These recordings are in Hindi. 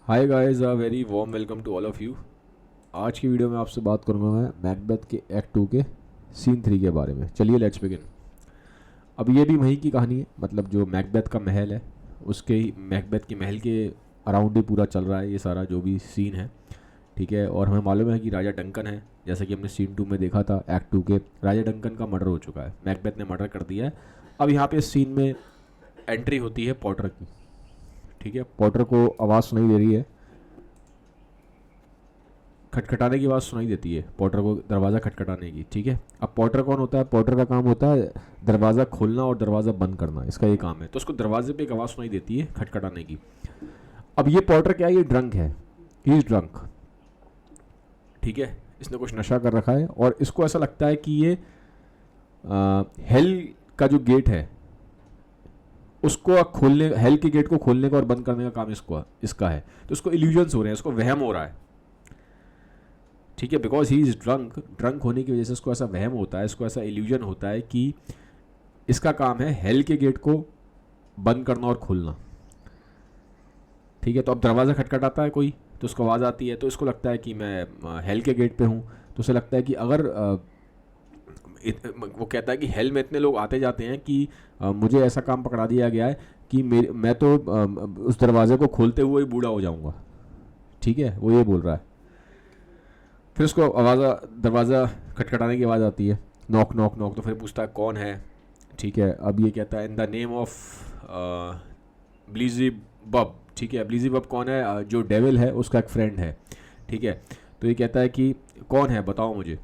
Hi guys, a very warm welcome to all of you. आज की वीडियो में आपसे बात करूंगा मैं मैकबेथ के एक्ट 2 के सीन 3 के बारे में। चलिए लेट्स बिगिन। अब ये भी वहीं की कहानी है, मतलब जो मैकबेथ का महल है उसके ही मैकबेथ के महल के अराउंड ही पूरा चल रहा है ये सारा जो भी सीन है। ठीक है, और हमें मालूम है कि राजा डंकन है, जैसा कि हमने सीन 2 में देखा था एक्ट 2 के। राजा डंकन का मर्डर हो चुका है, मैकबेथ ने मर्डर कर दिया है। अब यहाँ पे इस सीन में एंट्री होती है पॉटर की। ठीक है, पॉटर को आवाज़ सुनाई दे रही है, खटखटाने की आवाज़ सुनाई देती है पॉटर को, दरवाज़ा खटखटाने की। ठीक है, अब पॉटर कौन होता है? पॉटर का काम होता है दरवाज़ा खोलना और दरवाज़ा बंद करना, इसका ये काम है। तो उसको दरवाजे पे एक आवाज़ सुनाई देती है खटखटाने की। अब ये पॉटर क्या है? ये ड्रंक है, ही इज़ ड्रंक। ठीक है, इसने कुछ नशा कर रखा है और इसको ऐसा लगता है कि ये हेल का जो गेट है उसको खोलने, हेल के गेट को खोलने का और बंद करने का काम इसका है। तो इसको इल्यूजन्स हो रहे हैं, इसको वहम हो रहा है। ठीक है, बिकॉज ही इज़ ड्रंक होने की वजह से इसको ऐसा वहम होता है, इसको ऐसा इल्यूजन होता है कि इसका काम है हेल के गेट को बंद करना और खोलना। ठीक है, तो अब दरवाज़ा खटखटाता है कोई, तो उसको आवाज़ आती है, तो इसको लगता है कि मैं हेल के गेट पे हूँ। तो उसे लगता है कि अगर वो कहता है कि हेल में इतने लोग आते जाते हैं कि मुझे ऐसा काम पकड़ा दिया गया है कि मैं तो उस दरवाजे को खोलते हुए ही बूढ़ा हो जाऊँगा। ठीक है, वो ये बोल रहा है। फिर उसको दरवाज़ा खटखटाने की आवाज़ आती है, नॉक नॉक नॉक। तो फिर पूछता है कौन है। ठीक है, अब ये कहता है इन द नेम ऑफ ब्लीजी बब। ठीक है, ब्लीजी बब कौन है? जो डेविल है उसका एक फ्रेंड है। ठीक है, तो ये कहता है कि कौन है बताओ मुझे।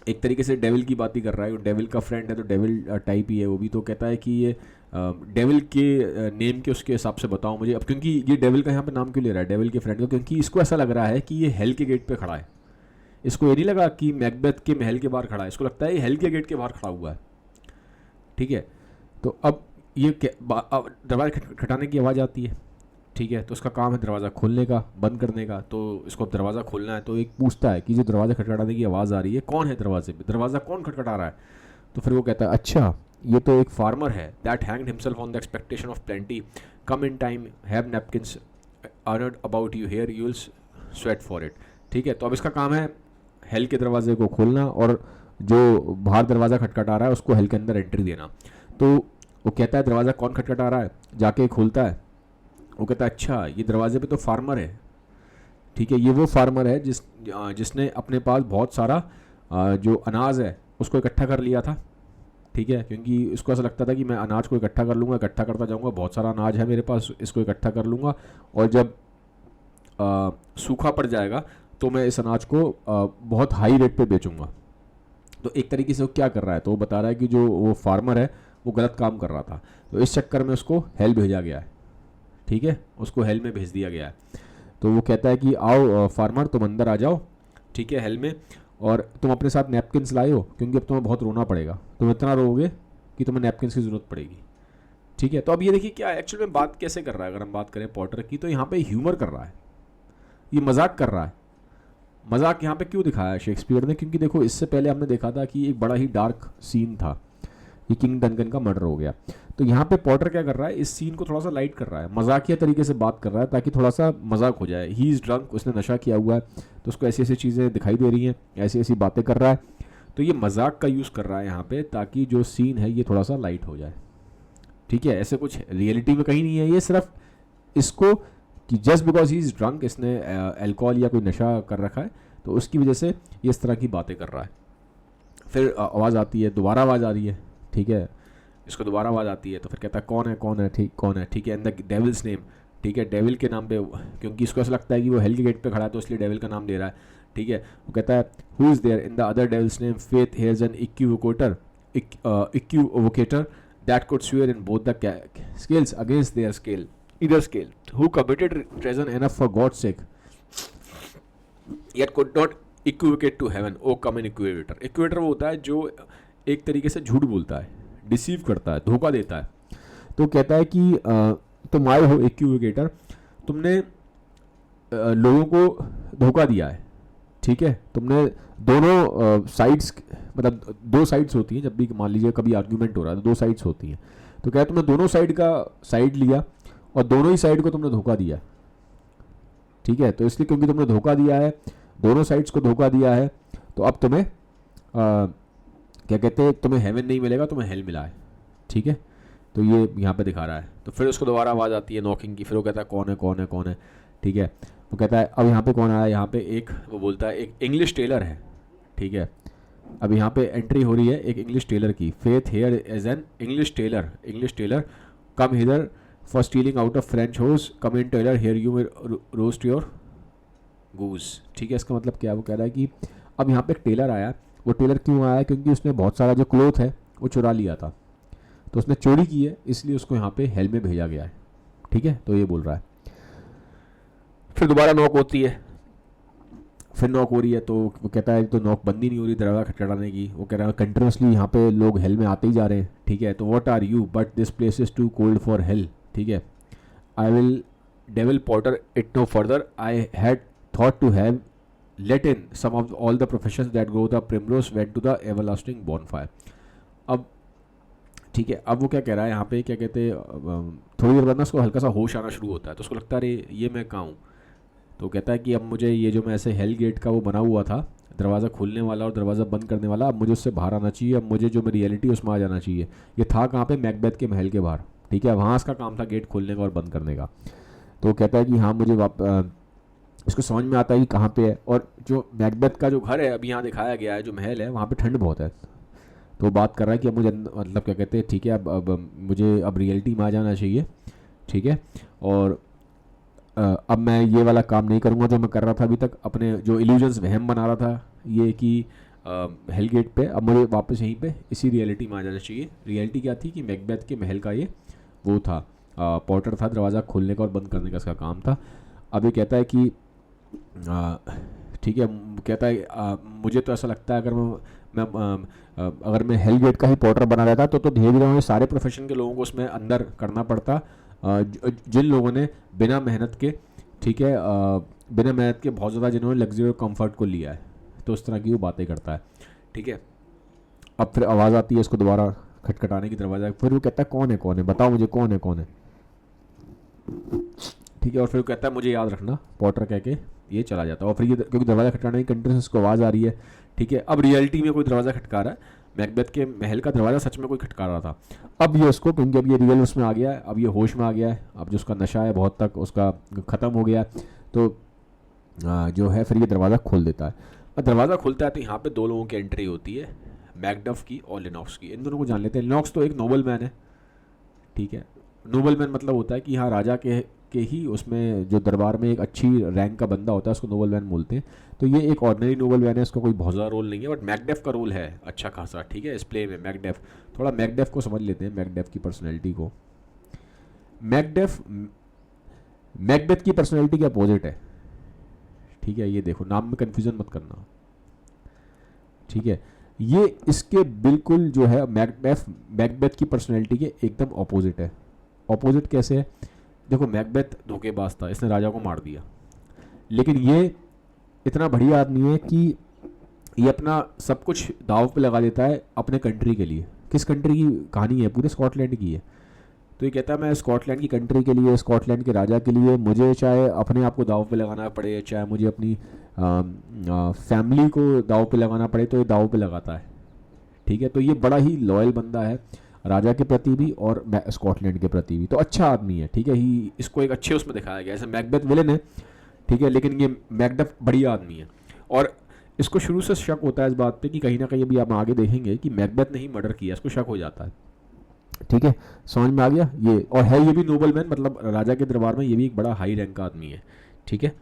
एक तरीके से डेविल की बात ही कर रहा है, डेविल का फ्रेंड है तो डेविल टाइप ही है वो भी। तो कहता है कि ये डेविल के नेम के उसके हिसाब से बताओ मुझे। अब क्योंकि ये डेविल का यहाँ पे नाम क्यों ले रहा है, डेविल के फ्रेंड का? क्योंकि इसको ऐसा लग रहा है कि ये हेल के गेट पे खड़ा है। इसको ये नहीं लगा कि मैकबेथ के महल के बाहर खड़ा है, इसको लगता है ये हेल के गेट के बाहर खड़ा हुआ है। ठीक है, तो अब ये दरवाज़ा खटखटाने की आवाज़ आती है। ठीक है, तो उसका काम है दरवाज़ा खोलने का, बंद करने का। तो इसको अब दरवाज़ा खोलना है, तो एक पूछता है कि जो दरवाज़ा खटखटाने की आवाज़ आ रही है कौन है दरवाजे पे, दरवाज़ा कौन खटखटा रहा है? तो फिर वो कहता है अच्छा ये तो एक फार्मर है, that hanged himself on the expectation of plenty, come in time, have napkins earned about you here, you will sweat for it. ठीक है, तो अब इसका काम है हेल के दरवाजे को खोलना और जो बाहर दरवाज़ा खटखटा रहा है उसको हेल के अंदर एंट्री देना। तो वो कहता है दरवाज़ा कौन खटखटा रहा है, जाके खोलता है। वो कहता है अच्छा ये दरवाजे पे तो फार्मर है। ठीक है, ये वो फार्मर है जिसने अपने पास बहुत सारा जो अनाज है उसको इकट्ठा कर लिया था। ठीक है, क्योंकि इसको ऐसा लगता था कि मैं अनाज को इकट्ठा कर लूँगा, इकट्ठा करता जाऊँगा, बहुत सारा अनाज है मेरे पास, इसको इकट्ठा कर लूँगा और जब सूखा पड़ जाएगा तो मैं इस अनाज को बहुत हाई रेट पे बेचूंगा। तो एक तरीके से वो क्या कर रहा है, तो वो बता रहा है कि जो वो फार्मर है वो गलत काम कर रहा था, तो इस चक्कर में उसको हेल भेजा गया है। ठीक है, उसको हेल में भेज दिया गया है। तो वो कहता है कि आओ फार्मर तुम अंदर आ जाओ। ठीक है, हेल में, और तुम अपने साथ नैपकिन्स लाए हो क्योंकि अब तुम्हें बहुत रोना पड़ेगा, तुम इतना रोगे कि तुम्हें नैपकिन्स की ज़रूरत पड़ेगी। ठीक है, तो अब ये देखिए क्या एक्चुअल में बात कैसे कर रहा है। अगर हम बात करें पॉटर की, तो यहाँ पे ह्यूमर कर रहा है, ये मजाक कर रहा है। मजाक यहाँ पे क्यों दिखाया है शेक्सपियर ने? क्योंकि देखो इससे पहले हमने देखा था कि एक बड़ा ही डार्क सीन था, ये किंग डंकन का मर्डर हो गया। तो यहाँ पे पॉटर क्या कर रहा है, इस सीन को थोड़ा सा लाइट कर रहा है, मजाकिया तरीके से बात कर रहा है ताकि थोड़ा सा मजाक हो जाए। ही इज़ ड्रंक, उसने नशा किया हुआ है तो उसको ऐसी ऐसी चीज़ें दिखाई दे रही हैं, ऐसी ऐसी बातें कर रहा है। तो ये मजाक का यूज़ कर रहा है यहाँ पे ताकि जो सीन है ये थोड़ा सा लाइट हो जाए। ठीक है, ऐसे कुछ रियलिटी में कहीं नहीं है, ये सिर्फ इसको कि just because he is drunk, इसने अल्कोहल या कोई नशा कर रखा है तो उसकी वजह से ये इस तरह की बातें कर रहा है। फिर आवाज़ आती है, दोबारा आवाज़ आ रही है। ठीक है, इसको दोबारा आवाज़ आती है तो फिर कहता है कौन है कौन है, ठीक कौन है। ठीक है, इन द डेविल्स नेम। ठीक है, डेविल के नाम पे, क्योंकि इसको ऐसा लगता है कि वो हेल के गेट पे खड़ा है तो इसलिए डेविल का नाम दे रहा है। ठीक है, वो कहता है who is there in the other devil's name, faith here's an equivocator that could swear in both the scales against their scale, either scale, who committed treason enough for God's sake, yet could not equivocate to heaven, oh come an equivocator। equivocator वो होता है जो एक तरीके से झूठ बोलता है, डिसीव करता है, धोखा देता है। तो कहता है कि तुम आए हो इक्विवोकेटर, तुमने लोगों को धोखा दिया है। ठीक है, तुमने दोनों साइड्स, मतलब दो साइड्स होती हैं जब भी मान लीजिए कभी आर्ग्यूमेंट हो रहा है तो दो साइड्स होती हैं। तो क्या तुमने दोनों साइड का साइड लिया और दोनों ही साइड को तुमने धोखा दिया। ठीक है, तो इसलिए क्योंकि तुमने धोखा दिया है, दोनों साइड्स को धोखा दिया है, तो अब तुम्हें क्या कहते हैं, तुम्हें हेवन नहीं मिलेगा, तुम्हें हेल मिला है। ठीक है, तो ये यहाँ पे दिखा रहा है। तो फिर उसको दोबारा आवाज़ आती है नॉकिंग की, फिर वो कहता है कौन है कौन है कौन है। ठीक है, वो कहता है अब यहाँ पे कौन आया, यहाँ पे एक, वो बोलता है एक इंग्लिश टेलर है। ठीक है, अब यहाँ पे एंट्री हो रही है एक इंग्लिश टेलर की। Faith here's an English tailor come hither for stealing out of French hose, come in tailor here you roast your goose. ठीक है, इसका मतलब क्या है, वो कह रहा है कि अब यहाँ पे एक टेलर आया। वो टेलर क्यों आया, क्योंकि उसने बहुत सारा जो क्लोथ है वो चुरा लिया था, तो उसने चोरी की है, इसलिए उसको यहाँ पे हेल में भेजा गया है। ठीक है, तो ये बोल रहा है। फिर दोबारा नॉक होती है, फिर नॉक हो रही है, तो वो कहता है तो नॉक बंद ही नहीं हो रही दरवाज़ा खटखटाने की। वो कह रहा है कंटिन्यूसली यहाँ पे लोग हेल में आते ही जा रहे हैं। ठीक है, तो what are you, but this place is too cold for hell. ठीक है, I will devil porter it no further, I had thought to have let in some of all the professions that grow the primrose went to the everlasting bonfire. अब ठीक है, अब वो क्या कह रहा है यहाँ पे, क्या कहते हैं, थोड़ी देर बाद ना उसको हल्का सा होश आना शुरू होता है, तो उसको लगता है अरे ये मैं कहाँ हूँ। तो कहता है कि अब मुझे ये जो मैं ऐसे हेल गेट का वो बना हुआ था, दरवाज़ा खोलने वाला और दरवाज़ा बंद करने वाला, अब मुझे उससे बाहर आना चाहिए, अब मुझे जो मेरी रियलिटी उसमें आ जाना चाहिए। ये था कहाँ पे, मैकबेथ के महल के बाहर। ठीक है, वहाँ इसका काम था गेट खोलने का और बंद करने का। तो कहता है कि हाँ मुझे इसको समझ में आता है कि कहाँ पे है, और जो मैकबेथ का जो घर है अभी यहाँ दिखाया गया है, जो महल है, वहाँ पे ठंड बहुत है। तो बात कर रहा है कि अब मुझे मतलब क्या कहते हैं, ठीक है अब मुझे अब रियलिटी में आ जाना चाहिए। ठीक है, और अब मैं ये वाला काम नहीं करूँगा जो मैं कर रहा था अभी तक, अपने जो इल्यूजन्स वहम बना रहा था ये कि हेल गेट पे, अब मुझे वापस यहीं पे इसी रियलिटी में आ जाना चाहिए। रियलिटी क्या थी कि मैकबेथ के महल का ये वो था, पॉटर था, दरवाज़ा खोलने का और बंद करने का इसका काम था। अब ये कहता है कि ठीक है, कहता है मुझे तो ऐसा लगता है अगर मैं हेल गेट का ही पॉटर बना रहता तो धीरे धीरे मुझे सारे प्रोफेशन के लोगों को उसमें अंदर करना पड़ता, जिन लोगों ने बिना मेहनत के, ठीक है, बिना मेहनत के बहुत ज़्यादा जिन्होंने लग्जरी और कंफर्ट को लिया है। तो उस तरह की वो बातें करता है। ठीक है, अब फिर आवाज़ आती है इसको दोबारा खटखटाने की दरवाज़ा। फिर वो कहता है कौन है बताओ मुझे कौन है। ठीक है, और फिर वो कहता है मुझे याद रखना, पॉटर कह के ये चला जाता है। और फिर ये क्योंकि दरवाज़ा खटखटाने की कंटिन्यूस इसको आवाज़ आ रही है। ठीक है, अब रियलिटी में कोई दरवाज़ा खटका रहा है, मैकबेथ के महल का दरवाज़ा सच में कोई खटका रहा था। अब ये उसको, क्योंकि अब ये रियल उसमें आ गया है, अब ये होश में आ गया है, अब जो उसका नशा है बहुत तक उसका ख़त्म हो गया, तो जो है फिर ये दरवाज़ा खोल देता है। और दरवाज़ा खुलता है तो यहाँ पे दो लोगों की एंट्री होती है, मैकडफ की और लिनॉक्स की। इन दोनों को जान लेते हैं। लिनॉक्स तो एक नोबल मैन है। ठीक है, नोबल मैन मतलब होता है कि हाँ राजा के ही उसमें जो दरबार में एक अच्छी रैंक का बंदा होता है उसको नोबल मैन बोलते हैं। तो ये एक ऑर्डिनरी नोबल मैन है, इसका कोई बहुत ज़्यादा रोल नहीं है, बट मैकडफ का रोल है अच्छा खासा। ठीक है, इस प्ले में मैकडफ, थोड़ा मैकडफ को समझ लेते हैं, मैकडफ की पर्सनैलिटी को। मैकबेथ की पर्सनैलिटी के अपोजिट है। ठीक है, ये देखो नाम में कन्फ्यूज़न मत करना। ठीक है, ये इसके बिल्कुल जो है मैकबेथ की पर्सनैलिटी के एकदम ऑपोजिट है। ऑपोजिट कैसे है, देखो मैकबेथ धोखेबाज था, इसने राजा को मार दिया, लेकिन ये इतना बढ़िया आदमी है कि ये अपना सब कुछ दाव पे लगा देता है अपने कंट्री के लिए। किस कंट्री की कहानी है, पूरे स्कॉटलैंड की है। तो ये कहता है मैं स्कॉटलैंड की कंट्री के लिए, स्कॉटलैंड के राजा के लिए, मुझे चाहे अपने आप को दाव पे लगाना पड़े, चाहे मुझे अपनी फैमिली को दाव पे लगाना पड़े, तो ये दाव पे लगाता है। ठीक है, तो ये बड़ा ही लॉयल बंदा है राजा के प्रति भी और स्कॉटलैंड के प्रति भी, तो अच्छा आदमी है। ठीक है, ही इसको एक अच्छे उसमें दिखाया गया, ऐसे मैकबेथ विलेन है। ठीक है, लेकिन ये मैकडफ बढ़िया आदमी है, और इसको शुरू से शक होता है इस बात पे कि कहीं ना कहीं अभी आप आगे देखेंगे कि मैकबेथ ने ही मर्डर किया, इसको शक हो जाता है। ठीक है, समझ में आ गया ये, और है ये भी नोबल मैन, मतलब राजा के दरबार में ये भी एक बड़ा हाई रैंक का आदमी है। ठीक है,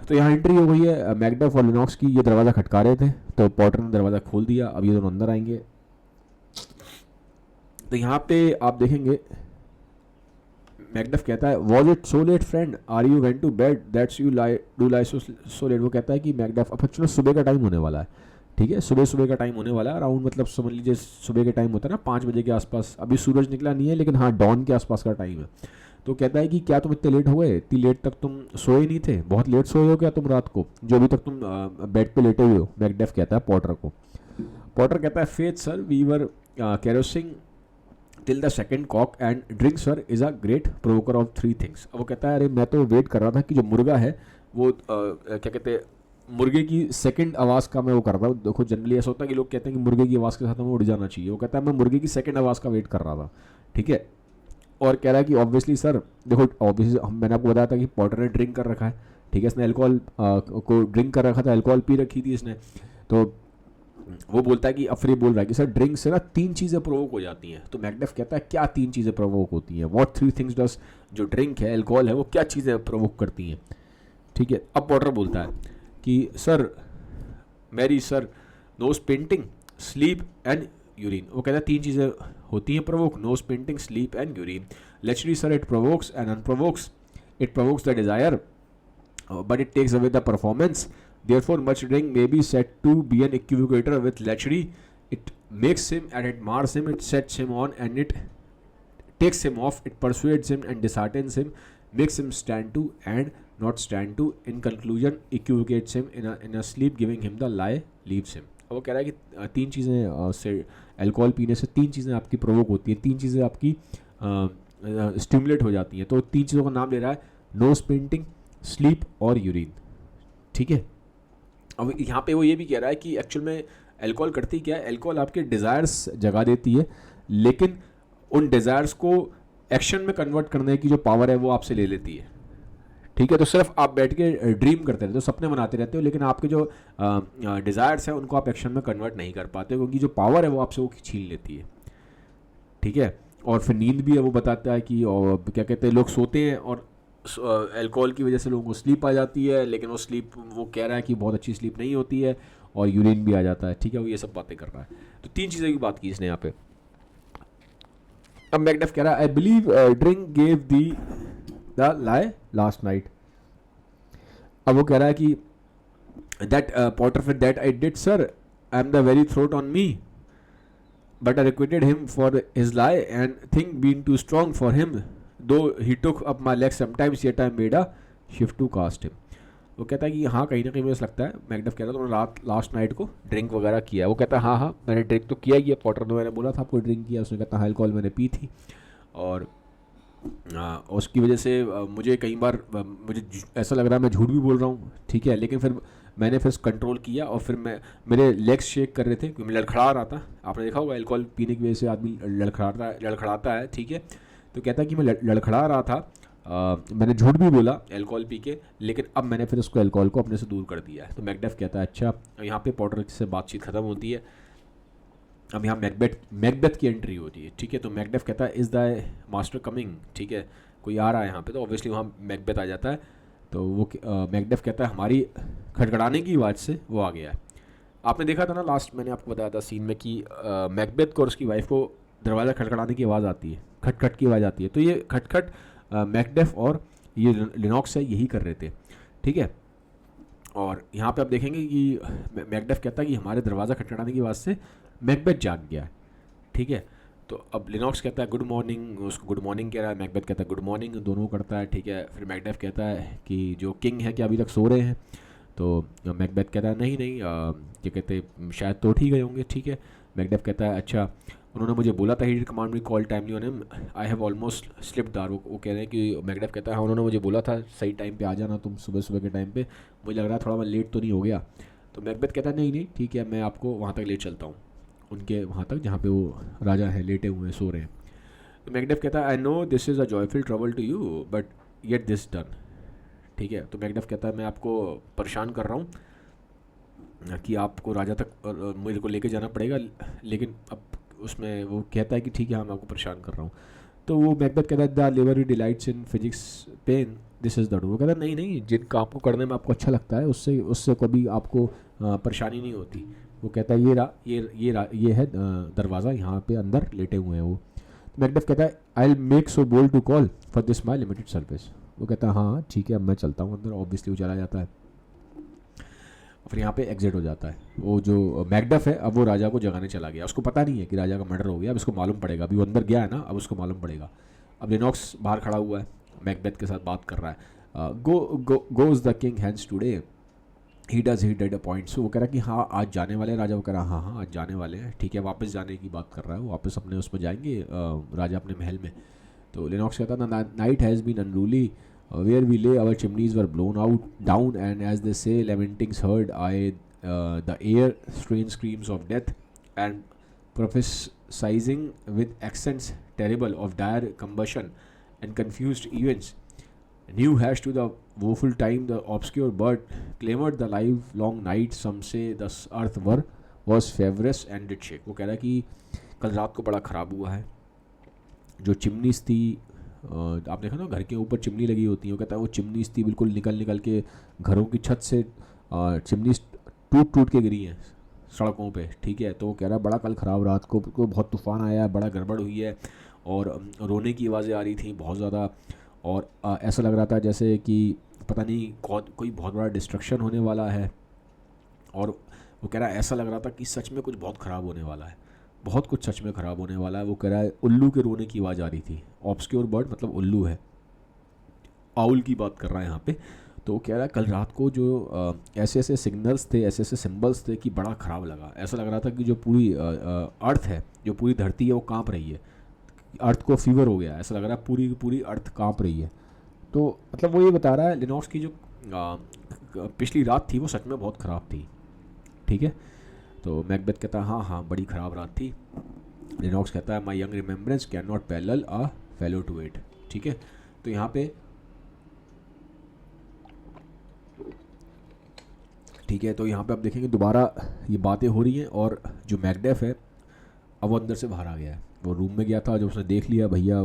तो यहाँ एंट्री हो गई है मैकडफ और लिनॉक्स की। ये दरवाज़ा खटका रहे थे, तो पॉटर ने दरवाज़ा खोल दिया, अब ये दोनों अंदर आएंगे। तो यहाँ पे आप देखेंगे मैकडफ कहता है was it so late friend, are you went to bed that's you do lie so late. वो कहता है कि मैकडफ, अब एक्चुअली सुबह का टाइम होने वाला है। ठीक है, सुबह का टाइम होने वाला है, अराउंड मतलब समझ लीजिए सुबह के टाइम होता है ना 5 बजे के आसपास। अभी सूरज निकला नहीं है, लेकिन हाँ डॉन के आसपास का टाइम है। तो कहता है कि क्या तुम इतने लेट हो गए, इतनी लेट तक तुम सोए नहीं थे, बहुत लेट सोए हो क्या तुम रात को, जो अभी तक तुम बेड पे लेटे हुए हो। मैकडफ कहता है पॉटर को। पॉटर कहता है faith sir we were carousing till the second cock and drink sir is a great provoker of three things. अब वो कहता है अरे मैं तो वेट कर रहा था कि जो मुर्गा है वो क्या कहते हैं मुर्गे की सेकंड आवाज़ का मैं वो कर रहा हूँ। देखो जनरली ऐसा होता है कि लोग कहते हैं कि मुर्गे की आवाज़ के साथ हमें उड़ जाना चाहिए, वो कहता है मैं मुर्गे की सेकंड आवाज़ का वेट कर रहा था, ठीक है। और कह रहा है कि ऑब्वियसली सर देखो ऑब्वियसली मैंने आपको बताया था कि पॉटर ने ड्रिंक कर रखा है, ठीक है, इसने अल्कोहल को ड्रिंक कर रखा था, अल्कोहल पी रखी थी इसने। तो वो बोलता है कि अफरी बोल रहा है कि सर ड्रिंक से ना 3 चीज़ें प्रोवोक हो जाती हैं। तो मैकडफ कहता है क्या 3 चीज़ें प्रोवोक होती हैं, व्हाट 3 थिंग्स डस, जो ड्रिंक है अल्कोहल है वो क्या चीज़ें प्रोवोक करती हैं, ठीक है। अब पॉटर बोलता है कि sir marry sir nose painting sleep and urine. वो कहता है 3 चीज़ें होती हैं provoke, nose painting sleep and urine. Lechery sir it provokes and unprovokes, it provokes the desire but it takes away the performance. Therefore, much drink may be said to be an equivocator with lechery. It makes him and it mars him, it sets him on and it takes him off, it persuades him and disheartens him, makes him stand to and not stand to. In conclusion, equivocates him in a sleep, giving him the lie, leaves him. वो कह रहा है कि 3 चीज़ें से अल्कोहल पीने से 3 चीज़ें आपकी प्रोवोक होती हैं, 3 चीज़ें आपकी स्टिमुलेट हो जाती हैं। तो 3 चीज़ों का नाम ले रहा है, नोज पेंटिंग, स्लीप और यूरिन, ठीक है। अब यहाँ पे वो ये भी कह रहा है कि एक्चुअल में अल्कोहल करती क्या है, अल्कोहल आपके डिज़ायर्स जगा देती है, लेकिन उन डिज़ायर्स को एक्शन में कन्वर्ट करने की जो पावर है वो आपसे ले लेती है, ठीक है। तो सिर्फ आप बैठ के ड्रीम करते रहते हो, सपने बनाते रहते हो, लेकिन आपके जो डिज़ायर्स हैं उनको आप एक्शन में कन्वर्ट नहीं कर पाते, क्योंकि जो पावर है वो आपसे वो छीन लेती है, ठीक है। और फिर नींद भी है, वो बताता है कि क्या कहते हैं लोग सोते हैं और अल्कोहल की वजह से लोगों को स्लीप आ जाती है, लेकिन वो स्लीप वो कह रहा है कि बहुत अच्छी स्लीप नहीं होती है, और यूरिन भी आ जाता है, ठीक है। वो ये सब बातें कर रहा है। तो 3 चीज़ों की बात की इसने यहाँ पे। अब मैकडफ कह रहा है I believe drink gave the the lie last night. अब वो कह रहा है कि दैट पॉटर फिर that I did sir I am the very throat on me but I requited him for his lie and think being too strong for him, though he took up my leg sometimes, yet I made a shift to cast him. वो कहता है कि हाँ कहीं ना कहीं मुझे लगता है, मैकडफ कहता है तुमने लास्ट नाइट को ड्रिंक वगैरह किया है। वो कहता है हाँ हाँ मैंने ड्रिंक तो किया ही है, पॉटर ने मैंने बोला था आपको ड्रिंक किया, उसने कहता है अल्कोहल मैंने पी थी, और उसकी वजह से मुझे कई बार मुझे ऐसा लग रहा है मैं झूठ भी बोल रहा हूँ, ठीक है। लेकिन फिर मैंने फिर कंट्रोल किया, और फिर मेरे लेग्स शेक कर रहे थे क्योंकि मैं लड़खड़ा रहा था। आपने देखा होगा अल्कोहल पीने की वजह से आदमी लड़खड़ाता है, ठीक है। तो कहता है कि मैं लड़खड़ा रहा था, मैंने झूठ भी बोला अल्कोहल पी के, लेकिन अब मैंने फिर उसको अल्कोहल को अपने से दूर कर दिया है। तो मैकडफ कहता है अच्छा। यहाँ पे पॉटर से बातचीत ख़त्म होती है। अब यहाँ मैकबेथ की एंट्री होती है, ठीक है। तो मैकडफ कहता है इज़ द मास्टर कमिंग, ठीक है, कोई आ रहा है यहाँ पे। तो ऑब्वियसली वहाँ मैकबेथ आ जाता है। तो वो मैकडफ कहता है हमारी खटखड़ाने की आवाज़ से वो आ गया है। आपने देखा था ना लास्ट मैंने आपको बताया था सीन में कि मैकबेथ को और उसकी वाइफ को दरवाज़ा खटखड़ाने की आवाज़ आती है, खटखट की आवाज़ आती है। तो ये खटखट मैकडफ और ये लिनॉक्स है यही कर रहे थे, ठीक है। और यहाँ पे आप देखेंगे कि मैकडफ कहता है कि हमारे दरवाज़ा खटखटाने की आवाज़ से मैकबेथ जाग गया है, ठीक है। तो अब लिनॉक्स कहता है गुड मॉर्निंग, उसको गुड मॉर्निंग कह रहा है, मैकबेथ कहता है गुड मॉर्निंग, दोनों करता है, ठीक है। फिर मैकडफ कहता है कि जो किंग है क्या अभी तक सो रहे हैं। तो मैकबेथ कहता है नहीं नहीं क्या कहते शायद तो उठ ही गए होंगे, ठीक है। मैकडफ कहता है अच्छा उन्होंने मुझे बोला था he command me call timely on him, I have almost slipped the hour. वो कह रहे हैं कि मैकडफ कहता है हाँ उन्होंने मुझे बोला था सही टाइम पे आ जाना तुम सुबह सुबह के टाइम पे, मुझे लग रहा है थोड़ा मैं लेट तो नहीं हो गया। तो मैकबेथ कहता है नहीं नहीं ठीक है मैं आपको वहाँ तक ले चलता हूँ, उनके वहाँ तक जहाँ पे वो राजा हैं लेटे हुए हैं सो रहे हैं। तो मैकडफ कहता है I know this is a joyful trouble to you but yet this done, ठीक है। तो मैकडफ कहता है मैं आपको परेशान कर रहा हूँ कि आपको राजा तक मेरे को लेके जाना पड़ेगा, लेकिन अब उसमें वो कहता है कि ठीक है हाँ मैं आपको परेशान कर रहा हूँ। तो वो मैकबेथ कहता है the liver delights in physics pain this is the door. वो कहता है नहीं नहीं जिन काम को करने में आपको अच्छा लगता है उससे कभी आपको परेशानी नहीं होती। वो कहता है ये है दरवाज़ा, यहाँ पे अंदर लेटे हुए हैं वो। तो मैकडफ कहता है I will make so bold to call for this my limited service. वो कहता है हाँ ठीक है अब मैं चलता हूँ अंदर। ऑब्वियसली वो चला जाता है, फिर यहाँ पे एग्जिट हो जाता है। वो जो मैकडफ है अब वो राजा को जगाने चला गया, उसको पता नहीं है कि राजा का मर्डर हो गया, अब इसको मालूम पड़ेगा, अभी वो अंदर गया है ना अब उसको मालूम पड़ेगा। अब लिनॉक्स बाहर खड़ा हुआ है मैकबेथ के साथ बात कर रहा है। Goes the king hands today he does hit at a point. So वो कह रहा है कि हाँ आज जाने वाले हैं। राजा वो कह रहा हाँ हाँ आज जाने वाले हैं, ठीक है, वापस जाने की बात कर रहा है वो, वापस अपने उसमें जाएंगे राजा अपने महल में। तो लेनॉक्स कहता है night has been unruly where we lay our chimneys were blown out down, and as they say lamentings heard I the air strange screams of death, and prophesizing with accents terrible of dire combustion and confused events, new hash to the woeful time the obscure bird clamored the live long night, some say the earth was feverish and did shake। वो कह रहा है कि कल रात को बड़ा ख़राब हुआ है, जो चिमनीस थी आप देखा ना घर के ऊपर चिमनी लगी होती है, वो कहता है वो चिमनीस थी बिल्कुल निकल निकल के घरों की छत से चिमनीस टूट टूट के गिरी हैं सड़कों पे, ठीक है। तो वो कह रहा है बड़ा कल ख़राब रात को बहुत तूफ़ान आया, बड़ा गड़बड़ हुई है, और रोने की आवाज़ें आ रही थी बहुत ज़्यादा, और ऐसा लग रहा था जैसे कि पता नहीं कोई बहुत बड़ा डिस्ट्रक्शन होने वाला है। और वो कह रहा है ऐसा लग रहा था कि सच में कुछ बहुत ख़राब होने वाला है, बहुत कुछ सच में ख़राब होने वाला है। वो कह रहा है उल्लू के रोने की आवाज़ आ रही थी। ऑब्सक्योर बर्ड मतलब उल्लू है, आउल की बात कर रहा है यहाँ पे। तो वो कह रहा है कल रात को जो ऐसे ऐसे सिग्नल्स थे, ऐसे ऐसे सिंबल्स थे कि बड़ा ख़राब लगा। ऐसा लग रहा था कि जो पूरी अर्थ है, जो पूरी धरती है वो काँप रही है, अर्थ को फीवर हो गया, ऐसा लग रहा है पूरी की पूरी अर्थ काँप रही है। तो मतलब वो ये बता रहा है लिनॉक्स की जो पिछली रात थी वो सच में बहुत ख़राब थी, ठीक है। तो मैकबेथ कहता है हाँ हाँ बड़ी ख़राब रात थी। लिनॉक्स कहता है my young remembrance can not parallel a fellow to it, ठीक है। तो यहाँ पे ठीक है, तो यहाँ पे आप देखेंगे दोबारा ये बातें हो रही हैं, और जो मैकडेफ है अब वो अंदर से बाहर आ गया है। वो रूम में गया था, जब उसने देख लिया भैया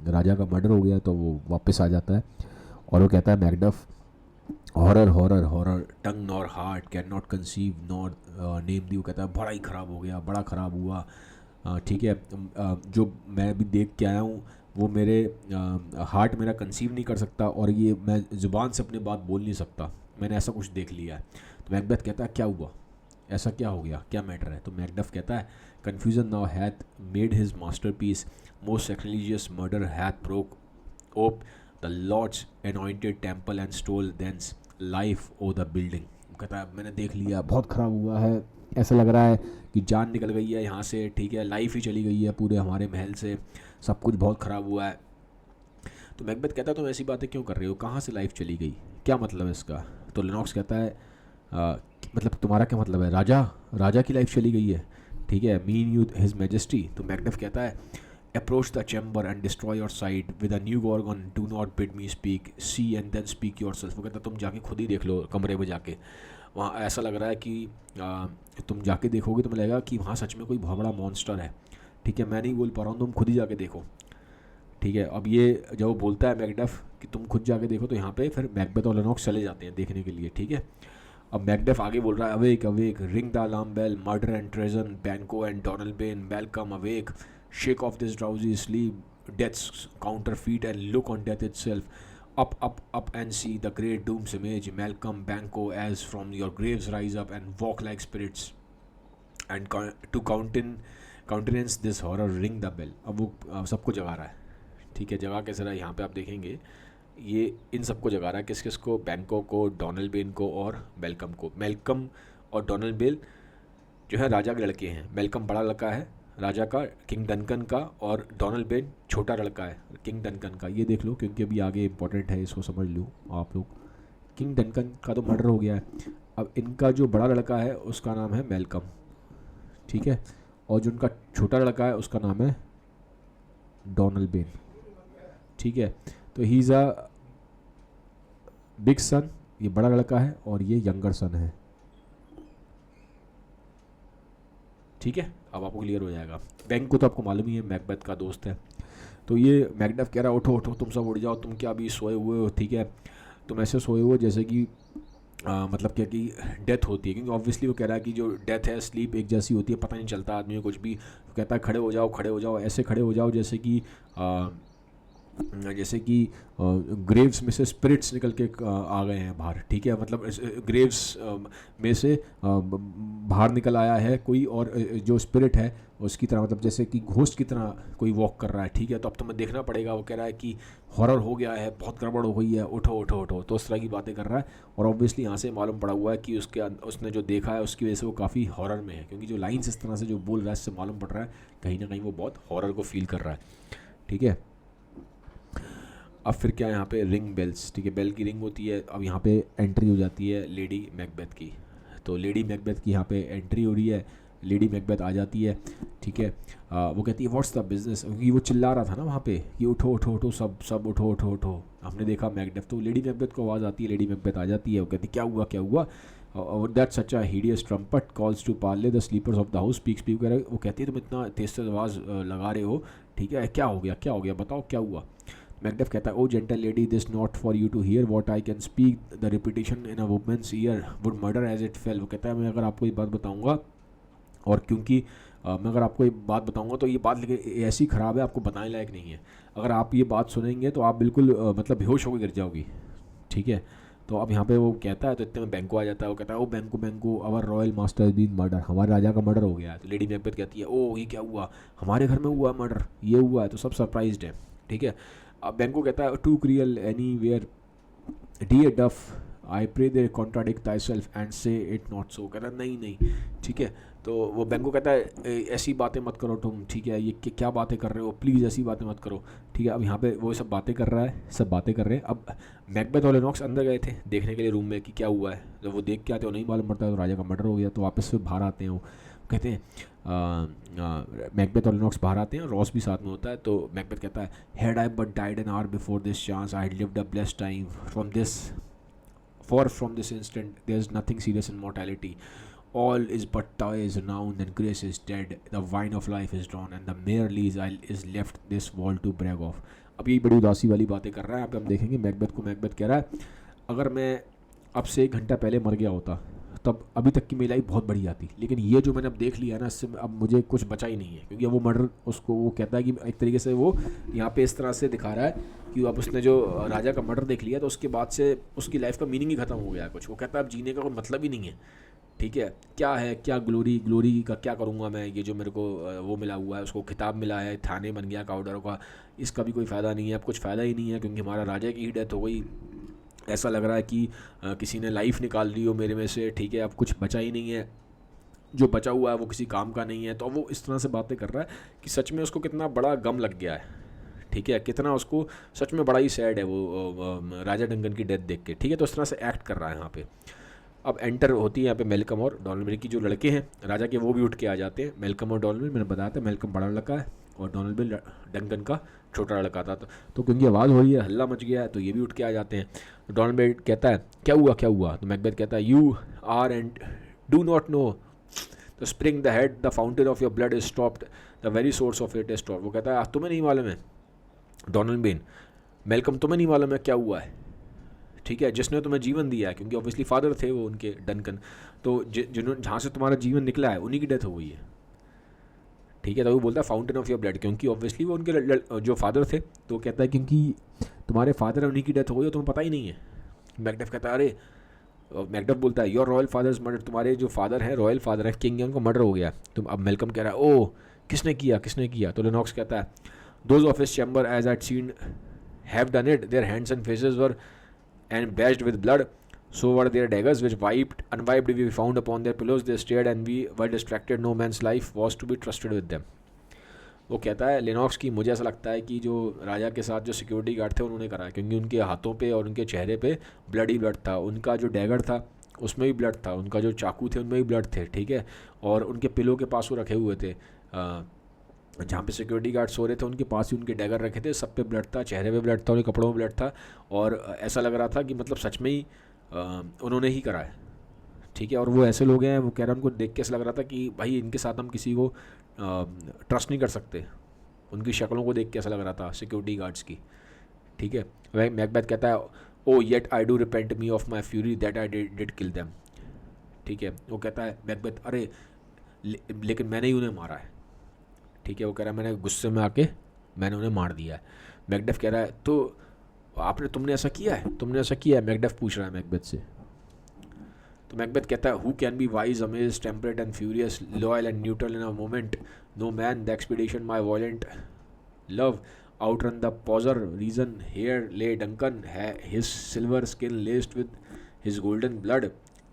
राजा का मर्डर हो गया, तो वो वापस आ जाता है और वो कहता है Macduff horror horror horror tongue nor heart can not conceive nor name thee. वो कहता है बड़ा ही ख़राब हो गया, बड़ा ख़राब हुआ, ठीक है। जो मैं भी देख के आया हूँ वो मेरे हार्ट मेरा कंसीव नहीं कर सकता, और ये मैं ज़ुबान से अपनी बात बोल नहीं सकता, मैंने ऐसा कुछ देख लिया है। तो मैकबेथ कहता है क्या हुआ, ऐसा क्या हो गया, क्या मैटर है। तो मैकडफ कहता है confusion now hath made his masterpiece most sacrilegious murder hath broke ope the Lord's anointed temple and stole thence life o' the building. कहता है मैंने देख लिया, बहुत ख़राब हुआ है, ऐसा लग रहा है कि जान निकल गई है यहाँ से, ठीक है, लाइफ ही चली गई है पूरे हमारे महल से, सब कुछ बहुत ख़राब हुआ है। तो मैकबेथ कहता है तुम ऐसी बातें क्यों कर रहे हो, कहाँ से लाइफ चली गई, क्या मतलब है इसका। तो लिनॉक्स कहता है मतलब तुम्हारा क्या मतलब है, राजा की लाइफ चली गई है, ठीक है, मीन यू हिज मैजेस्टी। तो मैकडेफ कहता है approach the chamber and destroy your sight with a new Gorgon, do not bid me speak, see and then speak yourself. वो कहता है तुम जाके खुद ही देख लो कमरे में जाके, वहाँ ऐसा लग रहा है कि तुम जाके देखोगे तुम्हें लगेगा कि वहाँ सच में कोई बहुत बड़ा मॉन्स्टर है, ठीक है, मैं नहीं बोल पा रहा हूँ, तुम खुद ही जाके देखो, ठीक है। अब ये जब वो बोलता है मैकडेफ कि तुम खुद जाके देखो, तो यहाँ पे फिर मैकबेथ और लिनॉक्स चले जाते हैं देखने के लिए, ठीक है। अब मैकडेफ आगे बोल रहा है awake awake ring the alarm bell, murder and treason, Banquo and Donald welcome awake, shake off this drowsy sleep, death's counterfeit and look on death itself, up and see the great doom's image, Malcolm Banco, as from your graves rise up and walk like spirits, and to countenance this horror ring the bell। अब वो सबको जगा रहा है, ठीक है, जगह कैसे रहा है यहाँ पे आप देखेंगे, ये इन सबको जगा रहा है, किस किस को, बैंको को, डोनाल्ड बेन को और मेलकम को। मेलकम और डोनाल्ड बेन जो है राजा के लड़के हैं, मेलकम बड़ा लड़का है राजा का, किंग डनकन का, और डोनाल्ड बेन छोटा लड़का है किंग डनकन का। ये देख लो क्योंकि अभी आगे इंपॉर्टेंट है, इसको समझ लो आप लोग। किंग डनकन का तो मर्डर हो गया है, अब इनका जो बड़ा लड़का है उसका नाम है मेलकम, ठीक है, और जो उनका छोटा लड़का है उसका नाम है डोनाल्ड बेन, ठीक है। तो ही इज़ अ बिग सन, ये बड़ा लड़का है, और ये यंगर सन है, ठीक है। अब आपको क्लियर हो जाएगा। बैंक को तो आपको मालूम ही है मैकबेथ का दोस्त है। तो ये मैकडेफ कह रहा है उठो उठो तुम सब उठ जाओ, तुम क्या अभी सोए हुए हो, ठीक है, तुम ऐसे सोए हो जैसे कि मतलब क्या कि डेथ होती है, क्योंकि ऑब्वियसली वो कह रहा है कि जो डेथ है स्लीप एक जैसी होती है, पता नहीं चलता आदमी को कुछ भी। वो कहता है खड़े हो जाओ, ऐसे खड़े हो जाओ जैसे कि जैसे कि ग्रेव्स में से स्पिरिट्स निकल के आ गए हैं बाहर, ठीक है, मतलब ग्रेव्स में से बाहर निकल आया है कोई, और जो स्पिरिट है उसकी तरह, मतलब जैसे कि घोस्ट की तरह कोई वॉक कर रहा है, ठीक है, तो अब तुम्हें देखना पड़ेगा। वो कह रहा है कि हॉरर हो गया है, बहुत गड़बड़ हो गई है, उठो उठो उठो, तो उस तरह की बातें कर रहा है। और ऑब्वियसली यहाँ से मालूम पड़ा हुआ है कि उसने जो देखा है उसकी वजह से वो काफ़ी हॉरर में है, क्योंकि जो लाइन्स इस तरह से जो बोल रहा है इससे मालूम पड़ रहा है कहीं ना कहीं वो बहुत हॉरर को फील कर रहा है, ठीक है। अब फिर क्या, यहाँ पे रिंग बेल्स, ठीक है, बेल की रिंग होती है। अब यहाँ पे एंट्री हो जाती है लेडी मैकबेथ की। तो लेडी मैकबेथ की यहाँ पे एंट्री हो रही है, लेडी मैकबेथ आ जाती है, ठीक है। वो कहती है व्हाट्स द बिजनेस, क्योंकि वो चिल्ला रहा था ना वहाँ पे कि उठो उठो उठो, सब सब उठो उठो उठो, हमने देखा मैकडेफ। तो लेडी मैकबेथ को आवाज़ आती है, लेडी मैकबेथ आ जाती है, वो कहती क्या हुआ क्या हुआ। That such a hideous trumpet calls to parley the sleepers of the house speak speak वगैरह। वो कहती है तुम इतना तेज से आवाज़ लगा रहे हो, ठीक है, क्या हो गया बताओ क्या हुआ। मैकडेफ कहता है O gentle lady, this not for you to hear what I can speak, the repetition in a woman's ear would murder as it fell. वो कहता है मैं अगर आपको ये बात बताऊंगा, और क्योंकि मैं अगर आपको ये बात बताऊंगा तो ये बात लेकिन ऐसी ख़राब है आपको बताने लायक नहीं है, अगर आप ये बात सुनेंगे तो आप बिल्कुल मतलब बेहोश होकर गिर जाओगी, ठीक है। तो अब यहाँ पे वो कहता है, तो इतने में बैंको आ जाता है। वो कहता है O Banquo our royal master is been murder, हमारे राजा का मर्डर हो गया है। तो लेडी मैकबेथ कहती है ओ ये क्या हुआ, हमारे घर में हुआ मर्डर, ये हुआ है। तो सब सरप्राइज्ड है, ठीक है। अब बैंको कहता है too cruel anywhere dear Duff, I pray thee contradict thyself and say it not so. कहता है नहीं, ठीक है। तो वो बैंको कहता है ऐसी बातें मत करो तुम, ठीक है, ये क्या बातें कर रहे हो, प्लीज़ ऐसी बातें मत करो, ठीक है। अब यहाँ पे वो सब बातें कर रहा है, सब बातें कर रहे हैं। अब मैकबेथ और लेनॉक्स अंदर गए थे देखने के लिए रूम में कि क्या हुआ है। जब वो देख के आते हो नहीं मालूम पड़ता है तो राजा का मर्डर हो गया। तो वापस फिर बाहर आते हैं, वो कहते हैं मैकबेथ और लेनॉक्स बाहर आते हैं, रॉस भी साथ में होता है। तो मैकबेथ कहता है had I but died an hour before this chance I had lived a blessed time from this instant there is nothing serious in mortality, all is but toys now and grace is dead, the wine of life is drawn and the mere lees is left this wall to brag of। अब ये बड़ी उदासी वाली बातें कर रहा है। यहाँ पे हम देखेंगे मैकबेथ को, मैकबेथ कह रहा है अगर मैं अब से 1 घंटा पहले मर गया होता तब अभी तक की मेरी लाइफ बहुत बड़ी आती, लेकिन ये जो मैंने अब देख लिया है ना, इससे अब मुझे कुछ बचा ही नहीं है। क्योंकि अब वो मर्डर, उसको वो कहता है कि एक तरीके से वो यहाँ पे इस तरह से दिखा रहा है कि अब उसने जो राजा का मर्डर देख लिया तो उसके बाद से उसकी लाइफ का मीनिंग ही ख़त्म हो गया है कुछ। वो कहता है अब जीने का कोई मतलब ही नहीं है, ठीक है, क्या ग्लोरी का क्या करूँगा मैं, ये जो मेरे को वो मिला हुआ है, उसको खिताब मिला है, थाने बन गया काउडर का, इसका भी कोई फ़ायदा नहीं है, अब कुछ फ़ायदा ही नहीं है क्योंकि हमारा राजा की ही डेथ हो गई। ऐसा लग रहा है कि किसी ने लाइफ निकाल ली हो मेरे में से, ठीक है, अब कुछ बचा ही नहीं है, जो बचा हुआ है वो किसी काम का नहीं है। तो वो इस तरह से बातें कर रहा है कि सच में उसको कितना बड़ा गम लग गया है, ठीक है, कितना उसको सच में बड़ा ही सैड है वो राजा डंगन की डेथ देख के, ठीक है। तो इस तरह से एक्ट कर रहा है यहाँ पे। अब एंटर होती है यहाँ पे मेलकम और डॉनलबिल की जो लड़के हैं राजा के, वो भी उठ के आ जाते हैं। मेलकम और डॉनलबिल, मैंने बताया था मेलकम बड़ा लड़का है और डॉनलबिल डंगन का छोटा लड़का था। तो क्योंकि आवाज़ हो रही है, हल्ला मच गया है, तो ये भी उठ के आ जाते हैं। डॉनलबिल कहता है क्या हुआ। तो मैकबेथ कहता है you are and do not know the spring the head the fountain of your blood is stopped the very source of it is stopped. वो कहता है तुम्हें नहीं मालूम है डॉनलबिल, मेलकम तुम्हें नहीं मालूम है क्या हुआ है, ठीक है, जिसने तुम्हें जीवन दिया है, क्योंकि ऑब्वियसली फादर थे वो उनके डनकन, तो जिन्होंने जहाँ से तुम्हारा जीवन निकला है उन्हीं की डेथ हो गई है, ठीक है। तो वो बोलता है फाउंटेन ऑफ योर ब्लड, क्योंकि ऑब्वियसली वो उनके जो फादर थे, तो कहता है क्योंकि तुम्हारे फादर है उन्हीं की डेथ हो गई और तुम्हें पता ही नहीं है। मैकडेफ कहता है अरे, मैकडेफ बोलता है योर रॉयल फादर्स मर्डर, तुम्हारे जो फादर है रॉयल फादर है किंग है, उनको मर्डर हो गया। तुम अब मेलकम कह रहा है ओ किसने किया। तो लेनॉक्स कहता है those of his chamber as I seen have done it, their hands and faces were and bashed with blood, so were their daggers which unwiped we found upon their pillows, they stared and we were distracted, no man's life was to be trusted with them। वो कहता है लेनॉक्स की मुझे ऐसा लगता है कि जो राजा के साथ जो सिक्योरिटी गार्ड थे उन्होंने करा, क्योंकि उनके हाथों पे और उनके चेहरे पे ब्लड ही ब्लड था, उनका जो डैगर था उसमें भी ब्लड था, उनका जो चाकू थे उनमें भी ब्लड थे, ठीक है, और उनके पिलो के पास वो रखे हुए थे, जहाँ पे सिक्योरिटी गार्ड सो रहे थे उनके पास ही उनके डैगर रखे थे, सब पे ब्लड था, चेहरे पे ब्लड था, उनके कपड़ों में ब्लड था, और ऐसा लग रहा था कि मतलब सच में ही उन्होंने ही करा है, ठीक है। और वो ऐसे लोग हैं, वो कह रहा है उनको देख के ऐसा लग रहा था कि भाई इनके साथ हम किसी को ट्रस्ट नहीं कर सकते, उनकी शक्लों को देख के ऐसा लग रहा था सिक्योरिटी गार्ड्स की, ठीक है। वह मैकबेथ कहता है O yet I do repent me of my fury that I did kill them, ठीक है। वो कहता है मैकबेथ अरे लेकिन मैंने ही उन्हें मारा है, ठीक है। वो कह रहा है मैंने गुस्से में आके मैंने उन्हें मार दिया है। मैकडफ कह रहा है तो तुमने ऐसा किया है, तुमने ऐसा किया है, मैकडफ पूछ रहा है मैकबेथ से। तो मैकबेथ कहता है who can be wise amazed temperate and furious loyal and neutral in a moment, no man the expedition my violent love outrun the pauser reason here lay Duncan, his silver skin laced with his golden blood,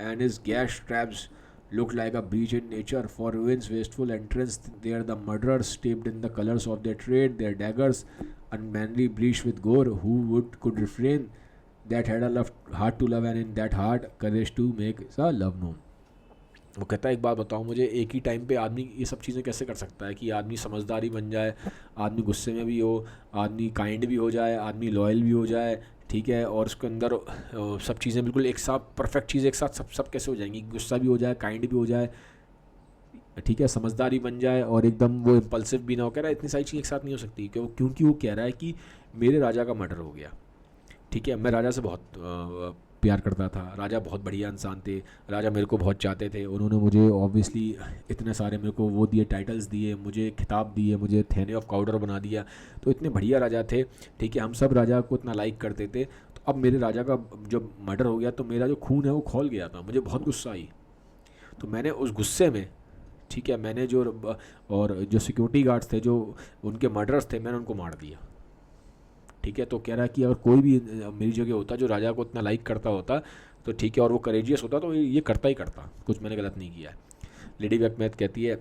and his gash traps looked like a breach in nature. For ruin's wasteful entrance there the murderers steeped in the colors of their trade, their daggers unmanly bleached with gore. Who could refrain that had a heart to love, and in that heart courage to make a love known. वो कहता है एक बात बताओ मुझे, एक ही टाइम पे आदमी ये सब चीज़ें कैसे कर सकता है कि आदमी समझदारी बन जाए, आदमी गुस्से में भी हो, आदमी काइंड भी हो जाए, आदमी लॉयल भी हो जाए, ठीक है, और उसके अंदर सब चीज़ें बिल्कुल एक साथ परफेक्ट चीज़ एक साथ सब कैसे हो जाएंगी, गुस्सा भी हो जाए, काइंड भी हो जाए, ठीक है, समझदारी बन जाए और एकदम वो इम्पल्सिव भी ना हो। कह रहा है इतनी सारी चीज़ें एक साथ नहीं हो सकती क्योंकि वो कह रहा है कि मेरे राजा का मर्डर हो गया, ठीक है, मैं राजा से बहुत प्यार करता था, राजा बहुत बढ़िया इंसान थे, राजा मेरे को बहुत चाहते थे, उन्होंने मुझे ऑब्वियसली इतने सारे मेरे को वो दिए, टाइटल्स दिए, मुझे खिताब दिए, मुझे थेने ऑफ काउडर बना दिया, तो इतने बढ़िया राजा थे, ठीक है, हम सब राजा को इतना लाइक करते थे। तो अब मेरे राजा का जब मर्डर हो गया तो मेरा जो खून है वो खौल गया था, मुझे बहुत गुस्सा आई, तो मैंने उस गुस्से में, ठीक है, मैंने जो सिक्योरिटी गार्ड्स थे, जो उनके मर्डरर्स थे, मैंने उनको मार दिया, ठीक है। तो कह रहा है कि अगर कोई भी मेरी जगह होता जो राजा को इतना लाइक करता होता तो ठीक है, और वो करेजियस होता तो ये करता ही करता, कुछ मैंने गलत नहीं किया है। लेडी मैकबेथ कहती है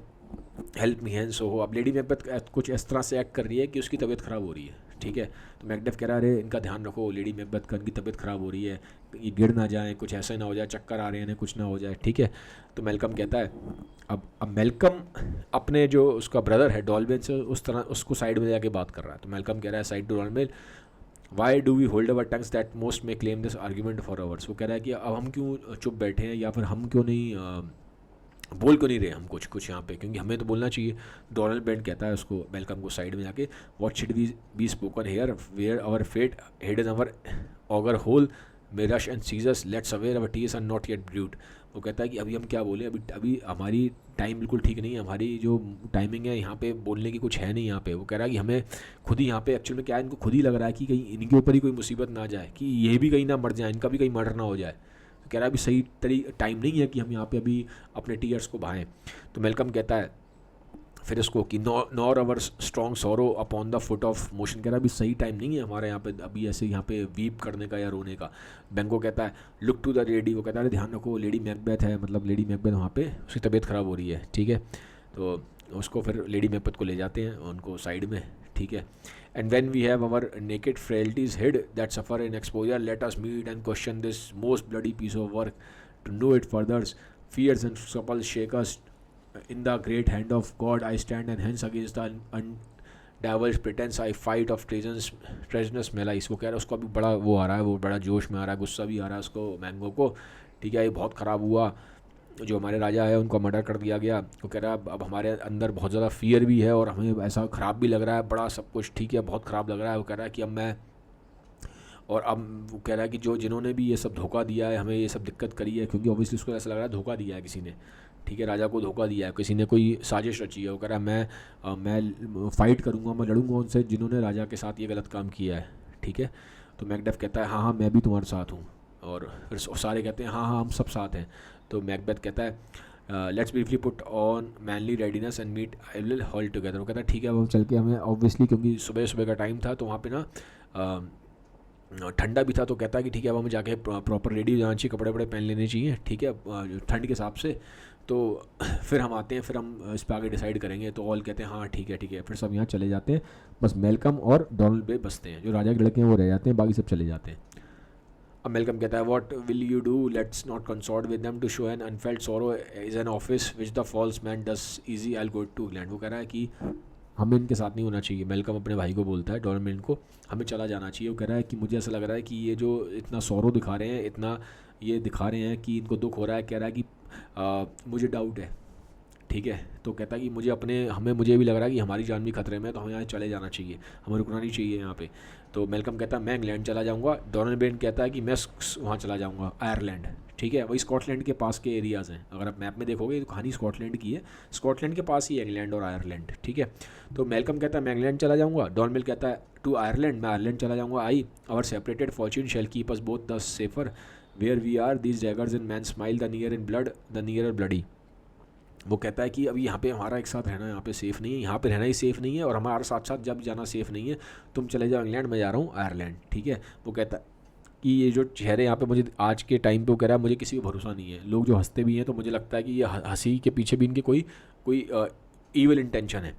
हेल्प मी हैंड सो हो। अब लेडी मैकबेथ कुछ इस तरह से एक्ट कर रही है कि उसकी तबीयत ख़राब हो रही है, ठीक है। तो मैकबेथ कह रहा है अरे इनका ध्यान रखो, लेडी मैकबेथ का, इनकी तबीयत ख़राब हो रही है, ये गिर ना जाए, कुछ ऐसा ना हो जाए, चक्कर आ रहे हैं, कुछ ना हो जाए, ठीक है। तो मेलकम कहता है अब मेलकम अपने जो उसका ब्रदर है डॉलमेन से उस तरह उसको साइड में जाके बात कर रहा है। तो मेलकम कह रहा है side to Donalbain, why do we hold our tongues that most may claim this argument for ours. वो कह रहा है कि अब हम क्यों चुप बैठे हैं, या फिर हम क्यों नहीं बोल क्यों नहीं रहे हम कुछ यहाँ पे, क्योंकि हमें तो बोलना चाहिए। डोनाल्ड बेंट कहता है उसको, मेलकम को साइड में जाके, what should be spoken here where our fate hidden our auger hole may rush and seizers let's aware our tears are not yet brewed. वो कहता है कि अभी हम क्या बोले, अभी हमारी टाइम बिल्कुल ठीक नहीं है, हमारी जो टाइमिंग है यहाँ पे बोलने की कुछ है नहीं यहाँ पे। वो कह रहा है कि हमें खुद ही यहाँ पे एक्चुअल में क्या है, इनको खुद ही लग रहा है कि कहीं इनके ऊपर ही कोई मुसीबत ना जाए, कि ये भी कहीं ना मर जाए, इनका भी कहीं मर्डर ना हो जाए। तो कह रहा है अभी सही टाइम नहीं है कि हम यहाँ पे अभी अपने टीयर्स को बहाएं। तो मेलकम कहता है फिर इसको कि nor our strong sorrow upon the foot of motion. कह रहा है अभी सही टाइम नहीं है हमारे यहाँ पे अभी ऐसे यहाँ पे वीप करने का या रोने का। बेंगो कहता है लुक टू द लेडी। वो कहता है ध्यान रखो, लेडी मैकबेथ है, मतलब लेडी मैकबेथ वहाँ पे उसकी तबीयत ख़राब हो रही है, ठीक है। तो उसको फिर लेडी मैकबेथ को ले जाते हैं उनको साइड में, ठीक है। And when we have our naked frailties hid that suffer in exposure let us meet and question this most bloody piece of work to know it furthers fears and supples shake us in the great hand of God I stand and hence against the undeviled pretense I fight of treasonous malice। वो कह रहा है उसको अभी बड़ा वो आ रहा है, वो बड़ा जोश में आ रहा है, गुस्सा भी आ रहा है उसको मैंगो को, ठीक है। ये बहुत ख़राब हुआ, जो हमारे राजा है उनको मर्डर कर दिया गया। वो कह रहा है अब हमारे अंदर बहुत ज़्यादा फियर भी है और हमें ऐसा ख़राब भी लग रहा है, बड़ा सब कुछ, ठीक है, बहुत ख़राब लग रहा है। वो कह रहा है कि अब वो कह रहा है कि जिन्होंने भी ये सब धोखा दिया है, हमें ये सब दिक्कत करी है, क्योंकि ऑब्वियसली उसको ऐसा लग रहा है धोखा दिया है किसी ने, ठीक है, राजा को धोखा दिया है, किसी ने कोई साजिश रची है। वो कह रहा है मैं फ़ाइट करूँगा, मैं लड़ूंगा उनसे जिन्होंने राजा के साथ ये गलत काम किया है, ठीक है। तो मैकबेथ कहता है हाँ मैं भी तुम्हारे साथ हूँ, और फिर सारे कहते हैं हाँ हम सब साथ हैं। तो मैकबेथ कहता है let's briefly put on manly readiness and meet I will hold together. वो कहता है ठीक है, वो चल के हमें ऑब्वियसली, क्योंकि सुबह सुबह का टाइम था तो वहाँ पे ना ठंडा भी था, तो कहता है कि ठीक है अब हमें जाके प्रॉपर रेडी हो जाना चाहिए, कपड़े वपड़े पहन लेने चाहिए, ठीक है, ठंड के हिसाब से। तो फिर हम आते हैं, फिर हम इस पर आगे डिसाइड करेंगे। तो ऑल कहते हैं हाँ ठीक है। फिर सब यहाँ चले जाते हैं, बस मेलकम और डोनाल्ड बे बसते हैं, जो राजा के लड़के हैं वो रह जाते हैं, बाकी सब चले जाते हैं। अब मेलकम कहता है what will you do, let's not consort with them to show an unfelt sorrow is an office which the false man does easy I will go to England. वो कह रहा है कि हमें इनके साथ नहीं होना चाहिए। मेलकम अपने भाई को बोलता है डॉनमेंट को, हमें चला जाना चाहिए। वो कह रहा है कि मुझे ऐसा लग रहा है कि ये जो इतना सौरो दिखा रहे हैं, इतना ये दिखा रहे हैं कि इनको दुख हो रहा है। कह रहा है कि मुझे डाउट है, ठीक है। तो कहता है कि मुझे भी लग रहा है कि हमारी जान भी खतरे में है, तो हमें यहाँ चले जाना चाहिए, हमें रुकना नहीं चाहिए यहाँ पे। तो मेलकम कहता है मैं इंग्लैंड चला जाऊँगा। डॉनलबेन कहता है कि मैं वहाँ चला जाऊँगा आयरलैंड, ठीक है, वही स्कॉटलैंड के पास के एरियाज़ हैं। अगर आप मैप में देखोगे तो कहानी स्कॉटलैंड की है, स्कॉटलैंड के पास ही इंग्लैंड और आयरलैंड। ठीक है, तो मेलकम कहता है मैं इंग्लैंड चला जाऊँगा, डॉनमिल कहता है टू आयरलैंड, मैं आयरलैंड चला जाऊँगा। I our separated fortune shall keep us both the safer where we are these daggers in man smile the near in blood the near bloody. वो कहता है कि अभी यहाँ पे हमारा एक साथ रहना यहाँ पे सेफ़ नहीं है, यहाँ पे रहना ही सेफ़ नहीं है, और हमारे साथ साथ जब जाना सेफ़ नहीं है, तुम चले जाओ इंग्लैंड, मैं जा रहा हूँ आयरलैंड। ठीक है, वो कहता है कि ये जो चेहरे यहाँ पे मुझे आज के टाइम पे वो कह रहा है मुझे किसी को भरोसा नहीं है, लोग जो हंसते भी हैं तो मुझे लगता है कि ये हंसी के पीछे भी इनके कोई कोई ईविल इंटेंशन है।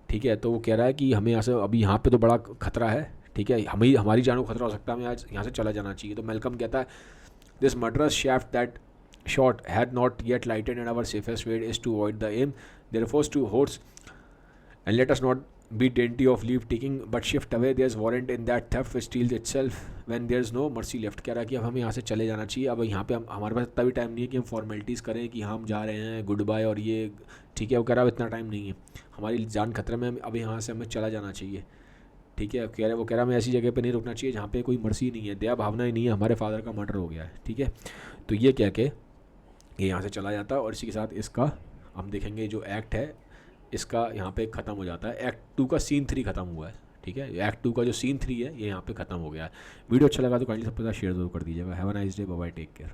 ठीक है, तो वो कह रहा है कि हमें यहाँ से अभी यहाँ पे तो बड़ा खतरा है। ठीक है, हमें हमारी जान को खतरा हो सकता है, हमें आज यहाँ से चला जाना चाहिए। तो मेलकम कहता है this murderous shaft that shot had not yet lighted and our safest way is to avoid the aim, therefore to horse and let us not be dainty of leave taking but shift away, there's warrant in that theft which steals itself when there's no mercy left। कह रहा है कि अब हमें यहाँ से चले जाना चाहिए, अब यहाँ पे हम हमारे पास इतना भी टाइम नहीं है कि हम फॉर्मेलिटीज़ करें कि हम जा रहे हैं गुड बाय और ये। ठीक है, वो कह रहा है इतना टाइम नहीं है, हमारी जान खतरे में, अब यहाँ से हमें चला जाना चाहिए। ठीक है, वो कह रहा है हमें ऐसी जगह पे नहीं रुकना चाहिए जहाँ पे कोई मर्सी नहीं है, दया भावना ही नहीं है, हमारे फादर का मर्डर हो गया है। ठीक है, तो ये कह के ये यहाँ से चला जाता है, और इसी के साथ इसका हम देखेंगे जो एक्ट है इसका यहाँ पे ख़त्म हो जाता है। एक्ट 2 का सीन 3 ख़त्म हुआ है। ठीक है, एक्ट 2 का जो सीन 3 है ये यहाँ पे ख़त्म हो गया है। वीडियो अच्छा लगा तो काइंडली सबके साथ शेयर जरूर कर दीजिएगा। Have a nice day, bye bye, take care.